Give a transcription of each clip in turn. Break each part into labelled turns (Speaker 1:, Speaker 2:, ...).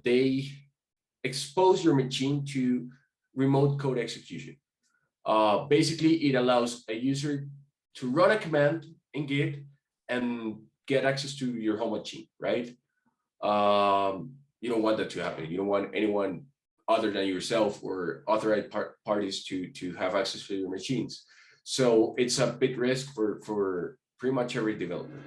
Speaker 1: they expose your machine to remote code execution. Basically, it allows a user to run a command in Git and get access to your home machine, right? You don't want that to happen. You don't want anyone other than yourself or authorized parties to have access to your machines. So it's a big risk for pretty much every developer.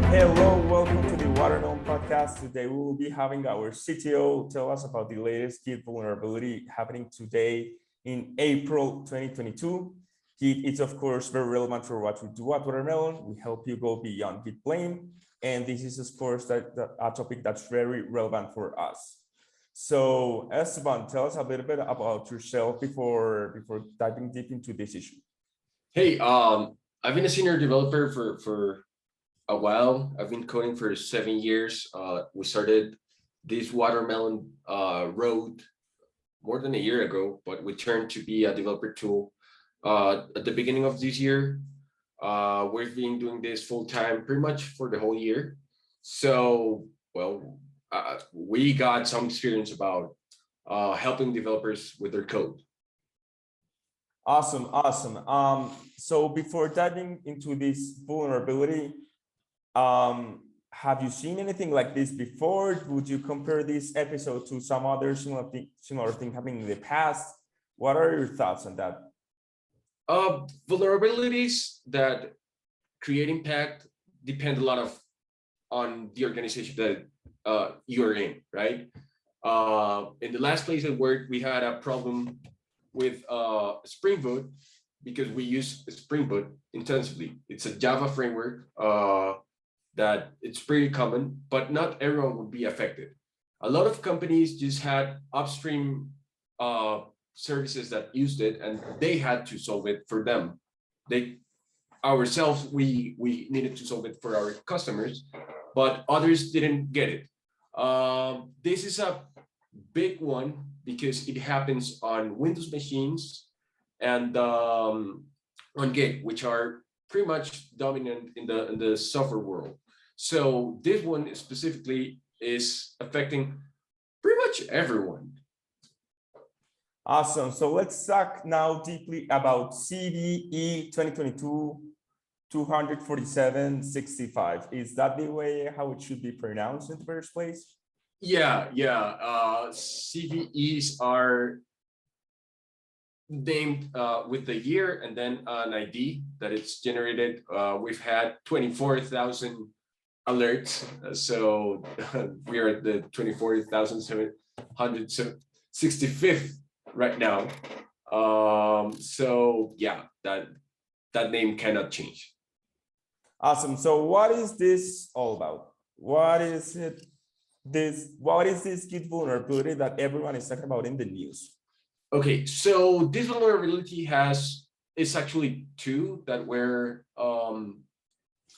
Speaker 2: Hello, welcome to the Watermelon podcast. Today we will be having our CTO tell us about the latest Git vulnerability happening today in April 2022. Git is of course very relevant for what we do at Watermelon. We help you go beyond Git blame, and this is of course a topic that's very relevant for us. So Esteban, tell us a little bit about yourself before diving deep into this issue.
Speaker 1: Hey, I've been a senior developer for a while. I've been coding for 7 years. We started this Watermelon road more than a year ago, but we turned to be a developer tool at the beginning of this year. We've been doing this full time pretty much for the whole year. So, well, we got some experience about helping developers with their code.
Speaker 2: Awesome. So before diving into this vulnerability, have you seen anything like this before? Would you compare this episode to some other similar thing happening in the past? What are your thoughts on that?
Speaker 1: Vulnerabilities that create impact depend a lot on the organization that you're in, right? In the last place I worked, we had a problem with Spring Boot because we use Spring Boot intensively. It's a Java framework that it's pretty common, but not everyone would be affected. A lot of companies just had upstream services that used it, and they had to solve it for them. We needed to solve it for our customers, but others didn't get it. This is a big one because it happens on Windows machines and on Git, which are pretty much dominant in the software world. So this one specifically is affecting pretty much everyone.
Speaker 2: Awesome. So let's talk now deeply about CVE-2022-24765. Is that the way how it should be pronounced in the first place?
Speaker 1: Yeah. CVEs are named with the year and then an ID that it's generated. We've had 24,000 alerts, so we are at the 24,765th right now. So yeah, that name cannot change.
Speaker 2: Awesome. So what is this all about? What is this Git vulnerability that everyone is talking about in the news?
Speaker 1: Okay, so this vulnerability is actually two that were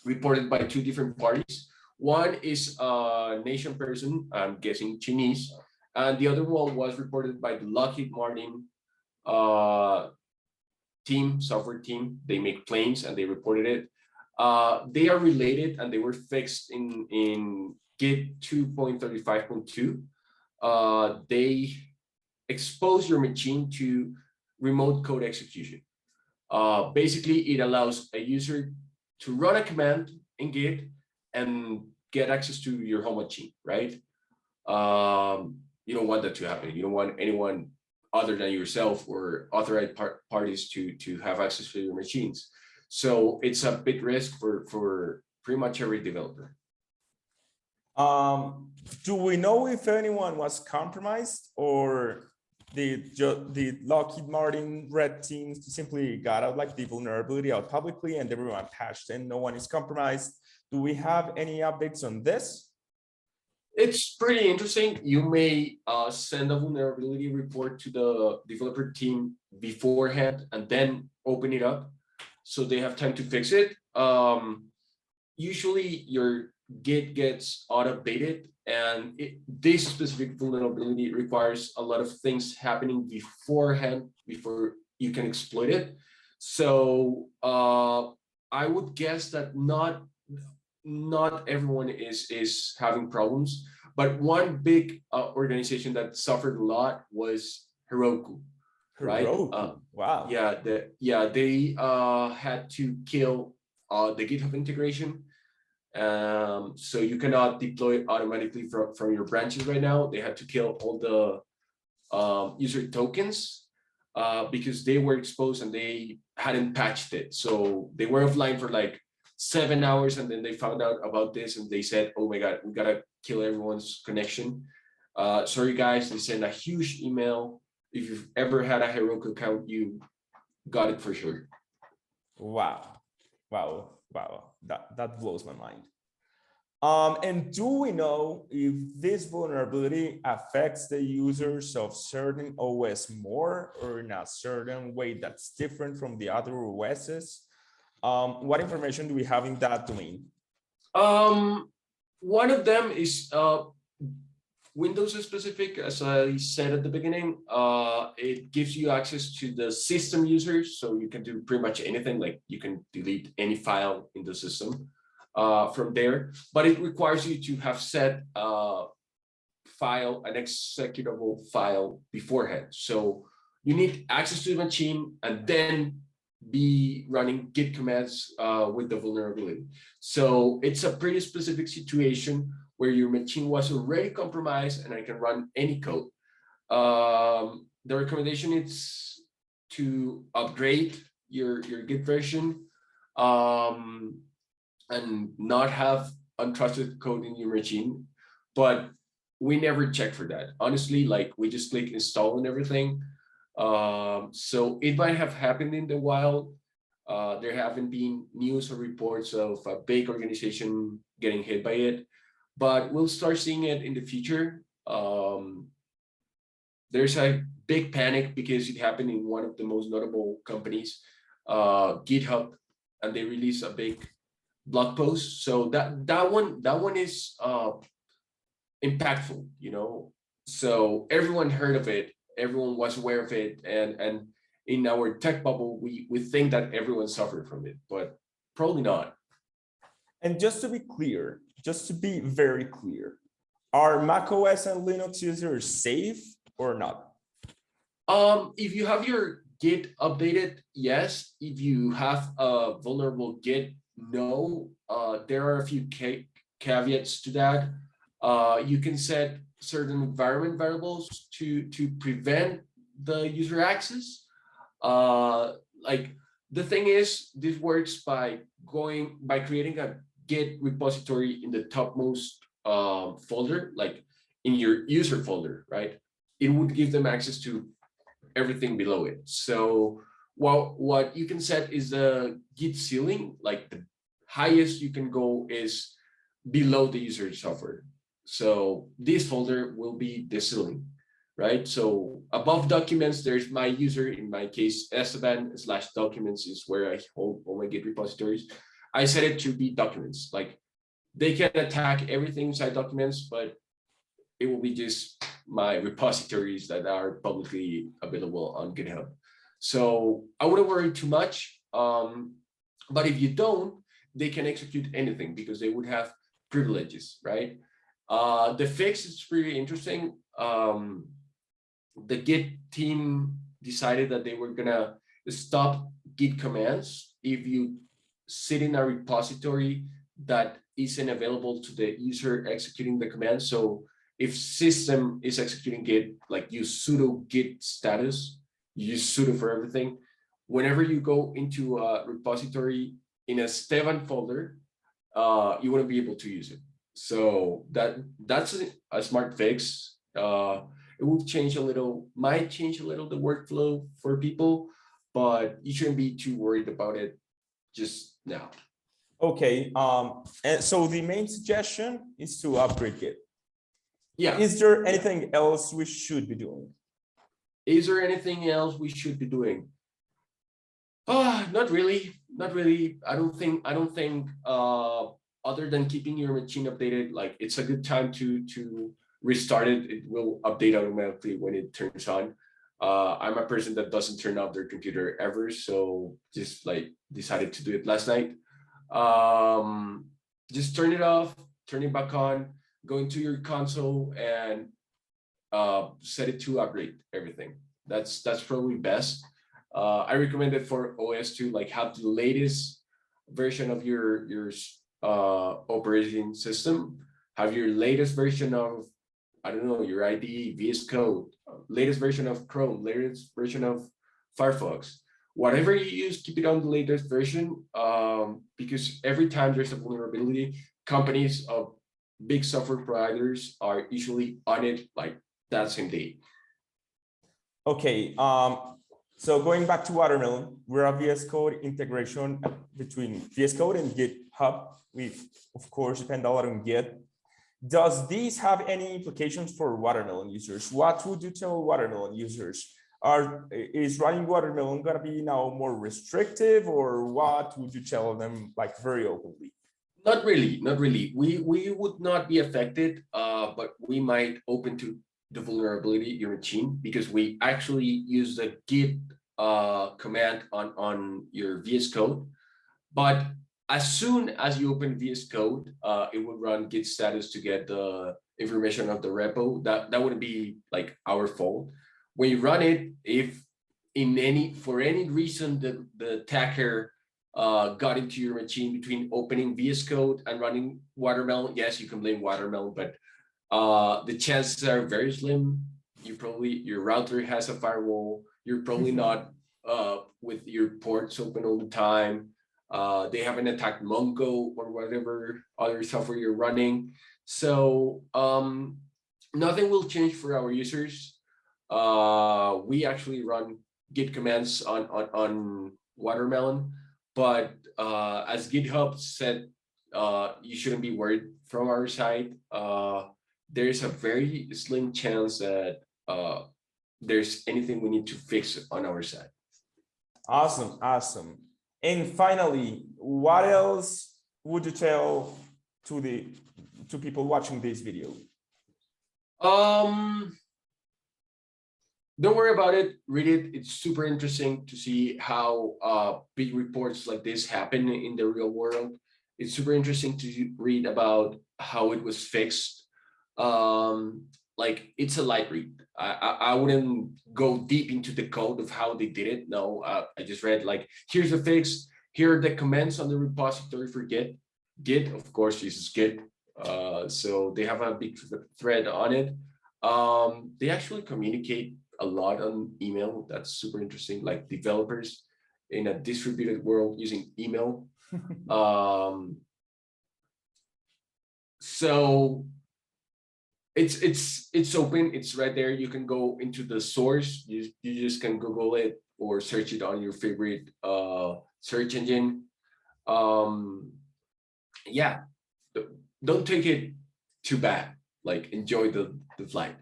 Speaker 1: reported by two different parties. One is a nation person, I'm guessing Chinese, and the other one was reported by the Lockheed Martin software team. They make planes and they reported it. They are related and they were fixed in Git 2.35.2. They expose your machine to remote code execution. Basically, it allows a user to run a command in Git and get access to your home machine, right? You don't want that to happen. You don't want anyone other than yourself or authorized parties to have access to your machines. So it's a big risk for pretty much every developer.
Speaker 2: Do we know if anyone was compromised, or the Lockheed Martin red team simply got out like the vulnerability out publicly and everyone patched and no one is compromised? Do we have any updates on this?
Speaker 1: It's pretty interesting. You may send a vulnerability report to the developer team beforehand and then open it up so they have time to fix it. Usually your Git gets auto-updated, and this specific vulnerability requires a lot of things happening beforehand before you can exploit it. So I would guess that not everyone is having problems, but one big organization that suffered a lot was Heroku, right?
Speaker 2: Heroku. Wow.
Speaker 1: They had to kill the GitHub integration. So you cannot deploy automatically from your branches right now. They had to kill all the user tokens because they were exposed and they hadn't patched it. So they were offline for like 7 hours, and then they found out about this and they said, oh my God, we gotta kill everyone's connection. Sorry guys, they sent a huge email. If you've ever had a Heroku account, you got it for sure.
Speaker 2: Wow. That blows my mind. And do we know if this vulnerability affects the users of certain OS more, or in a certain way that's different from the other OSs? What information do we have in that domain?
Speaker 1: One of them is Windows specific, as I said at the beginning. It gives you access to the system users, so you can do pretty much anything, like you can delete any file in the system from there, but it requires you to have set an executable file beforehand. So you need access to the machine and then be running Git commands with the vulnerability. So it's a pretty specific situation where your machine was already compromised and I can run any code. The recommendation is to upgrade your Git version and not have untrusted code in your machine. But we never check for that. Honestly, like we just click install and everything. So it might have happened in the wild. There haven't been news or reports of a big organization getting hit by it, but we'll start seeing it in the future. There's a big panic because it happened in one of the most notable companies, GitHub, and they released a big blog post. So that one is impactful, you know. So everyone heard of it, everyone was aware of it, and in our tech bubble, we think that everyone suffered from it, but probably not.
Speaker 2: And just to be clear, just to be very clear, are macOS and Linux users safe or not?
Speaker 1: If you have your Git updated, yes. If you have a vulnerable Git, no. There are a few caveats to that. You can set certain environment variables to prevent the user access. Like the thing is, this works by creating a Git repository in the topmost folder, like in your user folder, right? It would give them access to everything below it. So what you can set is the Git ceiling, like the highest you can go is below the user software. So this folder will be the ceiling, right? So above documents, there's my user, in my case, Esteban /documents is where I hold all my Git repositories. I set it to be documents. Like they can attack everything inside documents, but it will be just my repositories that are publicly available on GitHub. So I wouldn't worry too much. But if you don't, they can execute anything because they would have privileges, right? The fix is pretty interesting. The Git team decided that they were gonna stop Git commands if you sit in a repository that isn't available to the user executing the command. So if system is executing Git, like use sudo git status, you use sudo for everything. Whenever you go into a repository in a Esteban folder, you wouldn't be able to use it. So that's a smart fix. It will change a little, might change a little the workflow for people, but you shouldn't be too worried about it just now.
Speaker 2: Okay, and so the main suggestion is to upgrade Git.
Speaker 1: Yeah.
Speaker 2: Is there anything else we should be doing?
Speaker 1: Is there anything else we should be doing? Not really. Not really. I don't think other than keeping your machine updated, like it's a good time to restart it. It will update automatically when it turns on. I'm a person that doesn't turn off their computer ever, so just like decided to do it last night. Just turn it off, turn it back on, go into your console and set it to upgrade everything. That's probably best. I recommend it for OS to like have the latest version of your operating system, have your latest version of, I don't know, your IDE, VS Code, latest version of Chrome, latest version of Firefox. Whatever you use, keep it on the latest version, because every time there's a vulnerability, companies of big software providers are usually on it like that same day.
Speaker 2: Okay, so going back to Watermelon, we're a VS Code integration between VS Code and GitHub. We, of course, depend a lot on Git. Does this have any implications for Watermelon users? What would you tell Watermelon users? Is running Watermelon gonna be now more restrictive, or what would you tell them like very openly?
Speaker 1: Not really, not really. We would not be affected, but we might open to the vulnerability in your machine because we actually use the git command on your VS Code. But as soon as you open VS Code, it would run git status to get the information of the repo. That wouldn't be like our fault. When you run it, if for any reason the attacker got into your machine between opening VS Code and running Watermelon, yes, you can blame Watermelon, but the chances are very slim. Your router has a firewall. You're probably not with your ports open all the time. They haven't attacked Mongo or whatever other software you're running. So nothing will change for our users. We actually run git commands on Watermelon, but as GitHub said, you shouldn't be worried from our side. There's a very slim chance that there's anything we need to fix on our side.
Speaker 2: Awesome, awesome. And finally, what else would you tell to people watching this video?
Speaker 1: Don't worry about it. Read it. It's super interesting to see how big reports like this happen in the real world. It's super interesting to read about how it was fixed. Like it's a light read. I wouldn't go deep into the code of how they did it. No, I just read like, here's the fix. Here are the comments on the repository for Git. Git, of course, uses Git. So they have a big thread on it. They actually communicate a lot on email. That's super interesting. Like developers in a distributed world using email. So it's open. It's right there. You can go into the source. You just can Google it or search it on your favorite search engine. Yeah, don't take it too bad. Like enjoy the flight.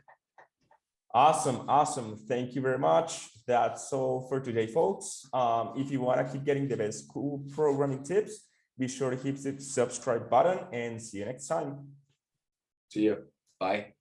Speaker 2: Awesome, awesome. Thank you very much. That's all for today, folks. If you want to keep getting the best cool programming tips, be sure to hit the subscribe button and see you next time.
Speaker 1: See you. Bye.